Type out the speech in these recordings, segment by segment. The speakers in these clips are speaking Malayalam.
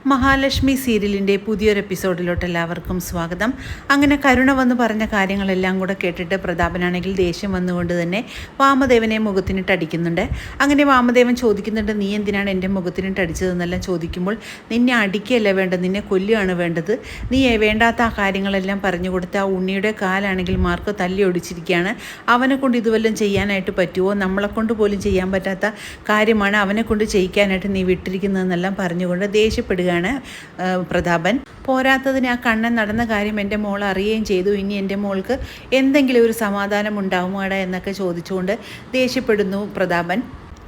മഹാലക്ഷ്മി സീരിയലിൻ്റെ പുതിയൊരു എപ്പിസോഡിലോട്ട് എല്ലാവർക്കും സ്വാഗതം. അങ്ങനെ കരുണ വന്ന് പറഞ്ഞ കാര്യങ്ങളെല്ലാം കൂടെ കേട്ടിട്ട് പ്രതാപനാണെങ്കിൽ ദേഷ്യം വന്നുകൊണ്ട് തന്നെ വാമദേവനെ മുഖത്തിനിട്ട് അടിക്കുന്നുണ്ട്. അങ്ങനെ വാമദേവൻ ചോദിക്കുന്നുണ്ട്, നീ എന്തിനാണ് എൻ്റെ മുഖത്തിനിട്ട് അടിച്ചതെന്നെല്ലാം ചോദിക്കുമ്പോൾ, നിന്നെ അടിക്കുകയല്ല വേണ്ടത്, നിന്നെ കൊല്ലുകയാണ് വേണ്ടത്. നീ വേണ്ടാത്ത ആ കാര്യങ്ങളെല്ലാം പറഞ്ഞു കൊടുത്ത് ആ ഉണ്ണിയുടെ കാലാണെങ്കിൽ മാർക്ക് തല്ലി ഒടിച്ചിരിക്കുകയാണ്. അവനെ കൊണ്ട് ഇതുവല്ലം ചെയ്യാനായിട്ട് പറ്റുമോ? നമ്മളെക്കൊണ്ട് പോലും ചെയ്യാൻ പറ്റാത്ത കാര്യമാണ് അവനെ കൊണ്ട് ചെയ്യിക്കാനായിട്ട് നീ വിട്ടിരിക്കുന്നതെന്നെല്ലാം പറഞ്ഞുകൊണ്ട് ദേഷ്യപ്പെടുക പ്രതാപൻ. പോരാത്തതിന് ആ കണ്ണൻ നടന്ന കാര്യം എൻ്റെ മോൾ അറിയുകയും ചെയ്തു. ഇനി എൻ്റെ മോൾക്ക് എന്തെങ്കിലും ഒരു സമാധാനം ഉണ്ടാവുമാടാ എന്നൊക്കെ ചോദിച്ചുകൊണ്ട് ദേഷ്യപ്പെടുന്നു പ്രതാപൻ.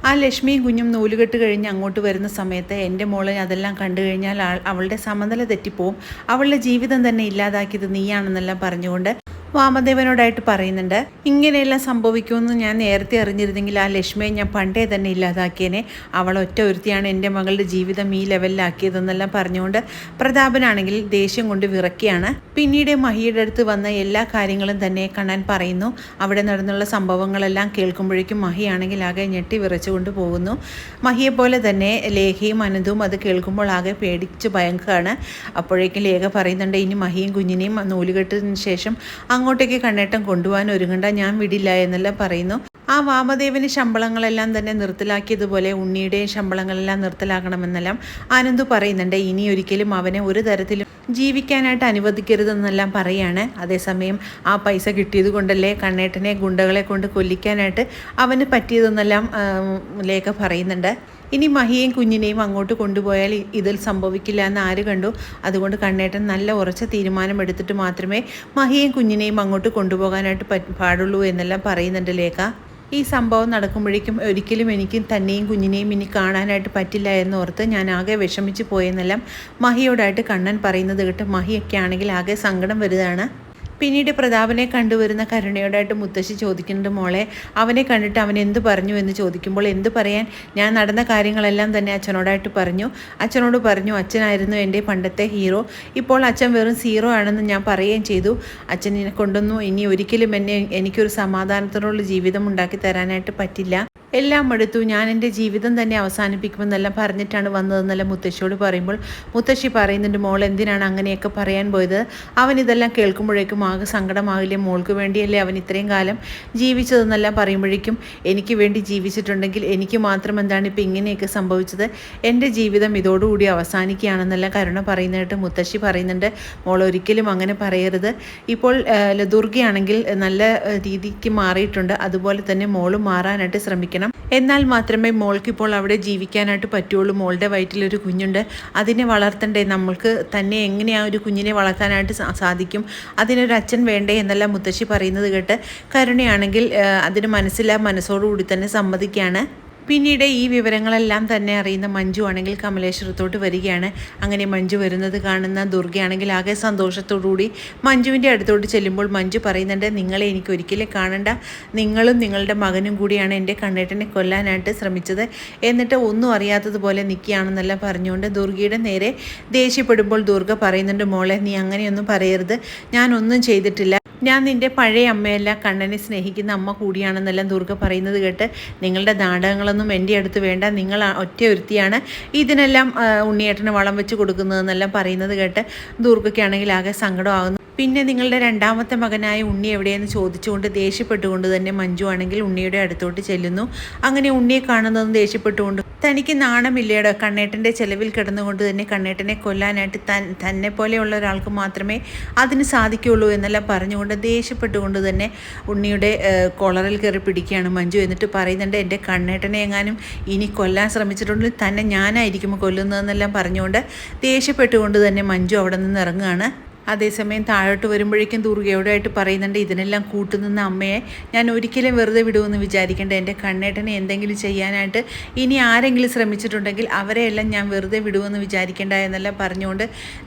ആ ലക്ഷ്മിയും കുഞ്ഞും നൂലുകെട്ട് കഴിഞ്ഞ് അങ്ങോട്ട് വരുന്ന സമയത്ത് എൻ്റെ മോളെ അതെല്ലാം കണ്ടു കഴിഞ്ഞാൽ അവളുടെ സമനില തെറ്റിപ്പോവും, അവളുടെ ജീവിതം തന്നെ ഇല്ലാതാക്കിയത് നീയാണെന്നെല്ലാം പറഞ്ഞുകൊണ്ട് വാമദേവനോടായിട്ട് പറയുന്നുണ്ട്. ഇങ്ങനെയെല്ലാം സംഭവിക്കുമെന്ന് ഞാൻ നേരത്തെ അറിഞ്ഞിരുന്നെങ്കിൽ ആ ലക്ഷ്മിയെ ഞാൻ പണ്ടേ തന്നെ ഇല്ലാതാക്കിയേനെ. അവൾ ഒറ്റ ഒരുത്തിയാണ് എൻ്റെ മകളുടെ ജീവിതം ഈ ലെവലിലാക്കിയതെന്നെല്ലാം പറഞ്ഞുകൊണ്ട് പ്രതാപനാണെങ്കിൽ ദേഷ്യം കൊണ്ട് വിറക്കുകയാണ്. പിന്നീട് മഹിയുടെ അടുത്ത് വന്ന എല്ലാ കാര്യങ്ങളും തന്നെ കണ്ണൻ പറയുന്നു. അവിടെ നടന്നുള്ള സംഭവങ്ങളെല്ലാം കേൾക്കുമ്പോഴേക്കും മഹിയാണെങ്കിൽ ആകെ ഞെട്ടി വിറച്ചുകൊണ്ട് പോകുന്നു. മഹിയെപ്പോലെ തന്നെ ലേഖയും അനന്തവും അത് കേൾക്കുമ്പോൾ ആകെ പേടിച്ച് ഭയങ്കരമാണ്. അപ്പോഴേക്കും ലേഖ പറയുന്നുണ്ട്, ഇനി മഹിയും കുഞ്ഞിനെയും നൂലുകെട്ടിന് ശേഷം അങ്ങോട്ടേക്ക് കണ്ണേട്ടം കൊണ്ടുപോകാൻ ഒരുങ്ങണ്ട, ഞാൻ വിടില്ല എന്നെല്ലാം പറയുന്നു. ആ വാമദേവന് ശമ്പളങ്ങളെല്ലാം തന്നെ നിർത്തലാക്കിയതുപോലെ ഉണ്ണിയുടെയും ശമ്പളങ്ങളെല്ലാം നിർത്തലാക്കണമെന്നെല്ലാം ആനന്ദു പറയുന്നുണ്ട്. ഇനി ഒരിക്കലും അവനെ ഒരു തരത്തിലും ജീവിക്കാനായിട്ട് അനുവദിക്കരുതെന്നെല്ലാം പറയാണ്. അതേസമയം ആ പൈസ കിട്ടിയത് കൊണ്ടല്ലേ കണ്ണേട്ടനെ ഗുണ്ടകളെ കൊണ്ട് കൊല്ലിക്കാനായിട്ട് അവന് പറ്റിയതെന്നെല്ലാം ലേഖ പറയുന്നുണ്ട്. ഇനി മഹിയെയും കുഞ്ഞിനെയും അങ്ങോട്ട് കൊണ്ടുപോയാൽ ഇതിൽ സംഭവിക്കില്ല എന്ന് ആര് കണ്ടു? അതുകൊണ്ട് കണ്ണേട്ടൻ നല്ല ഉറച്ച തീരുമാനമെടുത്തിട്ട് മാത്രമേ മഹിയെയും കുഞ്ഞിനെയും അങ്ങോട്ട് കൊണ്ടുപോകാനായിട്ട് പാടുള്ളൂ എന്നെല്ലാം പറയുന്നുണ്ട് ലേഖ. ഈ സംഭവം നടക്കുമ്പോഴേക്കും ഒരിക്കലും എനിക്ക് തന്നെയും കുഞ്ഞിനെയും ഇനി കാണാനായിട്ട് പറ്റില്ല എന്നോർത്ത് ഞാൻ ആകെ വിഷമിച്ച് പോയെന്നെല്ലാം മഹിയോടായിട്ട് കണ്ണൻ പറയുന്നത് കേട്ട് മഹിയൊക്കെ ആണെങ്കിൽ ആകെ സങ്കടം വരുന്നതാണ്. പിന്നീട് പ്രതാപനെ കണ്ടുവരുന്ന കരുണയോടായിട്ട് മുത്തശ്ശി ചോദിക്കുന്നുണ്ട്, മോളെ അവനെ കണ്ടിട്ട് അവൻ എന്ത് പറഞ്ഞു എന്ന് ചോദിക്കുമ്പോൾ, എന്ത് പറയാൻ, ഞാൻ നടന്ന കാര്യങ്ങളെല്ലാം തന്നെ അച്ഛനോടായിട്ട് പറഞ്ഞു. അച്ഛനോട് പറഞ്ഞു അച്ഛനായിരുന്നു എൻ്റെ പണ്ടത്തെ ഹീറോ, ഇപ്പോൾ അച്ഛൻ വെറും സീറോ ആണെന്ന് ഞാൻ പറയുകയും ചെയ്തു. അച്ഛനെ കൊണ്ടൊന്നും ഇനി ഒരിക്കലും എനിക്കൊരു സമാധാനത്തോടുള്ള ജീവിതം ഉണ്ടാക്കി തരാനായിട്ട് പറ്റില്ല, എല്ലാം എടുത്തു, ഞാൻ എൻ്റെ ജീവിതം തന്നെ അവസാനിപ്പിക്കുമെന്നെല്ലാം പറഞ്ഞിട്ടാണ് വന്നതെന്നെല്ലാം മുത്തശ്ശിയോട് പറയുമ്പോൾ മുത്തശ്ശി പറയുന്നുണ്ട്, മോൾ എന്തിനാണ് അങ്ങനെയൊക്കെ പറയാൻ പോയത്? അവൻ ഇതെല്ലാം കേൾക്കുമ്പോഴേക്കും ആകെ സങ്കടമാകില്ലേ? മോൾക്ക് വേണ്ടിയല്ലേ അവൻ ഇത്രയും കാലം ജീവിച്ചതെന്നെല്ലാം പറയുമ്പോഴേക്കും, എനിക്ക് വേണ്ടി ജീവിച്ചിട്ടുണ്ടെങ്കിൽ എനിക്ക് മാത്രം എന്താണ് ഇപ്പോൾ ഇങ്ങനെയൊക്കെ സംഭവിച്ചത്? എൻ്റെ ജീവിതം ഇതോടുകൂടി അവസാനിക്കുകയാണെന്നെല്ലാം കരുണ പറയുന്നതായിട്ട് മുത്തശ്ശി പറയുന്നുണ്ട്. മോൾ ഒരിക്കലും അങ്ങനെ പറയരുത്. ഇപ്പോൾ ദുർഗയാണെങ്കിൽ നല്ല രീതിക്ക് മാറിയിട്ടുണ്ട്, അതുപോലെ തന്നെ മോളും മാറാനായിട്ട് ശ്രമിക്കണം. എന്നാൽ മാത്രമേ മോൾക്കിപ്പോൾ അവിടെ ജീവിക്കാനായിട്ട് പറ്റുള്ളൂ. മോളുടെ വയറ്റിലൊരു കുഞ്ഞുണ്ട്, അതിനെ വളർത്തണ്ടേ? നമ്മൾക്ക് തന്നെ എങ്ങനെയാണ് ഒരു കുഞ്ഞിനെ വളർത്താനായിട്ട് സാധിക്കും? അതിനൊരു അച്ഛൻ വേണ്ടേ എന്നെല്ലാം മുത്തശ്ശി പറയുന്നത് കേട്ട് കരുണയാണെങ്കിൽ അതിന് മനസ്സോടുകൂടി തന്നെ സമ്മതിക്കുകയാണ്. പിന്നീട് ഈ വിവരങ്ങളെല്ലാം തന്നെ അറിയുന്ന മഞ്ജു ആണെങ്കിൽ കമലേശ്വരത്തോട്ട് വരികയാണ്. അങ്ങനെ മഞ്ജു വരുന്നത് കാണുന്ന ദുർഗയാണെങ്കിൽ ആകെ സന്തോഷത്തോടുകൂടി മഞ്ജുവിൻ്റെ അടുത്തോട്ട് ചെല്ലുമ്പോൾ മഞ്ജു പറയുന്നുണ്ട്, നിങ്ങളെ എനിക്ക് ഒരിക്കലും കാണണ്ട, നിങ്ങളും നിങ്ങളുടെ മകനും കൂടിയാണ് എൻ്റെ കണ്ണേട്ടനെ കൊല്ലാനായിട്ട് ശ്രമിച്ചത്, എന്നിട്ട് ഒന്നും അറിയാത്തതുപോലെ നിൽക്കുകയാണെന്നെല്ലാം പറഞ്ഞുകൊണ്ട് ദുർഗയുടെ നേരെ ദേഷ്യപ്പെടുമ്പോൾ ദുർഗ പറയുന്നുണ്ട്, മോളെ നീ അങ്ങനെയൊന്നും പറയരുത്, ഞാനൊന്നും ചെയ്തിട്ടില്ല, ഞാൻ നിൻ്റെ പഴയ അമ്മയല്ല, കണ്ണനെ സ്നേഹിക്കുന്ന അമ്മ കൂടിയാണെന്നെല്ലാം ദുർഗ പറയുന്നത് കേട്ട്, നിങ്ങളുടെ നാടകങ്ങളൊന്നും എൻ്റെ അടുത്ത് വേണ്ട, നിങ്ങൾ ഒറ്റ ഒരുത്തിയാണ് ഇതിനെല്ലാം ഉണ്ണിയേട്ടന് വളം വെച്ച് കൊടുക്കുന്നതെന്നെല്ലാം പറയുന്നത് കേട്ട് ദുർഗയ്ക്കാണെങ്കിൽ ആകെ സങ്കടമാകുന്നു. പിന്നെ നിങ്ങളുടെ രണ്ടാമത്തെ മകനായ ഉണ്ണി എവിടെയെന്ന് ചോദിച്ചുകൊണ്ട് ദേഷ്യപ്പെട്ടുകൊണ്ട് തന്നെ മഞ്ജു ആണെങ്കിൽ ഉണ്ണിയുടെ അടുത്തോട്ട് ചെല്ലുന്നു. അങ്ങനെ ഉണ്ണിയെ കാണുന്നതും ദേഷ്യപ്പെട്ടുകൊണ്ട്, തനിക്ക് നാണമില്ലേടോ, കണ്ണേട്ടൻ്റെ ചെലവിൽ കിടന്നുകൊണ്ട് തന്നെ കണ്ണേട്ടനെ കൊല്ലാനായിട്ട് തന്നെ പോലെയുള്ള ഒരാൾക്ക് മാത്രമേ അതിന് സാധിക്കുകയുള്ളൂ എന്നെല്ലാം പറഞ്ഞുകൊണ്ട് ദേഷ്യപ്പെട്ടുകൊണ്ട് തന്നെ ഉണ്ണിയുടെ കോളറിൽ കയറി പിടിക്കുകയാണ് മഞ്ജു. എന്നിട്ട് പറയുന്നുണ്ട്, എൻ്റെ കണ്ണേട്ടനെ എങ്ങാനും ഇനി കൊല്ലാൻ ശ്രമിച്ചിട്ടുണ്ടെങ്കിൽ തന്നെ ഞാനായിരിക്കും കൊല്ലുന്നതെന്നെല്ലാം പറഞ്ഞുകൊണ്ട് ദേഷ്യപ്പെട്ടുകൊണ്ട് തന്നെ മഞ്ജു അവിടെ നിന്ന് ഇറങ്ങുകയാണ്. അതേസമയം താഴോട്ട് വരുമ്പോഴേക്കും ദുർഗയോടായിട്ട് പറയുന്നുണ്ട്, ഇതിനെല്ലാം കൂട്ടുനിന്ന അമ്മയെ ഞാൻ ഒരിക്കലും വെറുതെ വിടുമെന്ന് വിചാരിക്കേണ്ട, എൻ്റെ കണ്ണേട്ടനെ എന്തെങ്കിലും ചെയ്യാനായിട്ട് ഇനി ആരെങ്കിലും ശ്രമിച്ചിട്ടുണ്ടെങ്കിൽ അവരെയെല്ലാം ഞാൻ വെറുതെ വിടുമെന്ന് വിചാരിക്കേണ്ട എന്നെല്ലാം പറഞ്ഞുകൊണ്ട്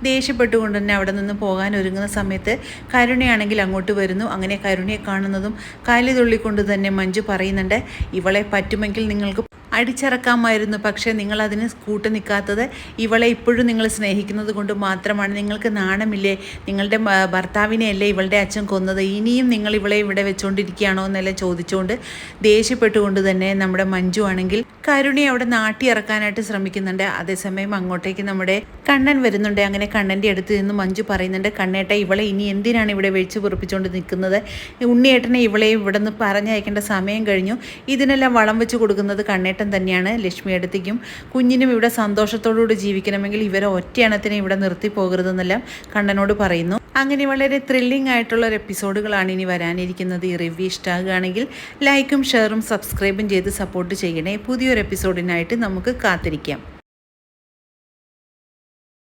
ദേഷ്യപ്പെട്ടുകൊണ്ട് തന്നെ അവിടെ നിന്ന് പോകാൻ ഒരുങ്ങുന്ന സമയത്ത് കരുണയാണെങ്കിൽ അങ്ങോട്ട് വരുന്നു. അങ്ങനെ കരുണയെ കാണുന്നതും കാലി തുള്ളിക്കൊണ്ട് തന്നെ മഞ്ജു പറയുന്നുണ്ട്, ഇവളെ പറ്റുമെങ്കിൽ നിങ്ങൾക്ക് അടിച്ചിറക്കാമായിരുന്നു. പക്ഷേ നിങ്ങളതിന് കൂട്ട് നിൽക്കാത്തത് ഇവളെ ഇപ്പോഴും നിങ്ങൾ സ്നേഹിക്കുന്നത് കൊണ്ട് മാത്രമാണ്. നിങ്ങൾക്ക് നാണമില്ലേ? നിങ്ങളുടെ ഭർത്താവിനെയല്ലേ ഇവളുടെ അച്ഛൻ കൊന്നത്? ഇനിയും നിങ്ങൾ ഇവളെ ഇവിടെ വെച്ചുകൊണ്ടിരിക്കുകയാണോ എന്നെല്ലാം ചോദിച്ചുകൊണ്ട് ദേഷ്യപ്പെട്ടുകൊണ്ട് തന്നെ നമ്മുടെ മഞ്ജു ആണെങ്കിൽ കരുണയെ അവിടെ നാട്ടി ഇറക്കാനായിട്ട് ശ്രമിക്കുന്നുണ്ട്. അതേസമയം അങ്ങോട്ടേക്ക് നമ്മുടെ കണ്ണൻ വരുന്നുണ്ട്. അങ്ങനെ കണ്ണൻ്റെ അടുത്ത് നിന്ന് മഞ്ജു പറയുന്നുണ്ട്, കണ്ണേട്ട ഇവളെ ഇനി എന്തിനാണ് ഇവിടെ വെച്ച് പൊറിപ്പിച്ചുകൊണ്ട് നിൽക്കുന്നത്? ഉണ്ണിയേട്ടനെ ഇവളെ ഇവിടെ നിന്ന് പറഞ്ഞയക്കേണ്ട സമയം കഴിഞ്ഞു. ഇതിനെല്ലാം വളം വെച്ച് കൊടുക്കുന്നത് കണ്ണേട്ടൻ തന്നെയാണ്. ലക്ഷ്മി അടുത്തേക്കും കുഞ്ഞിനും ഇവിടെ സന്തോഷത്തോടുകൂടി ജീവിക്കണമെങ്കിൽ ഇവരെ ഒറ്റയണത്തിനെ ഇവിടെ നിർത്തി പോകരുതെന്നെല്ലാം കണ്ണനോട് പറയുന്നു. അങ്ങനെ വളരെ ത്രില്ലിംഗ് ആയിട്ടുള്ള ഒരു എപ്പിസോഡുകളാണ് ഇനി വരാനിരിക്കുന്നത്. ഈ റിവ്യൂ ഇഷ്ടമാകുകയാണെങ്കിൽ ലൈക്കും ഷെയറും സബ്സ്ക്രൈബും ചെയ്ത് സപ്പോർട്ട് ചെയ്യണേ. പുതിയൊരു എപ്പിസോഡിനായിട്ട് നമുക്ക് കാത്തിരിക്കാം.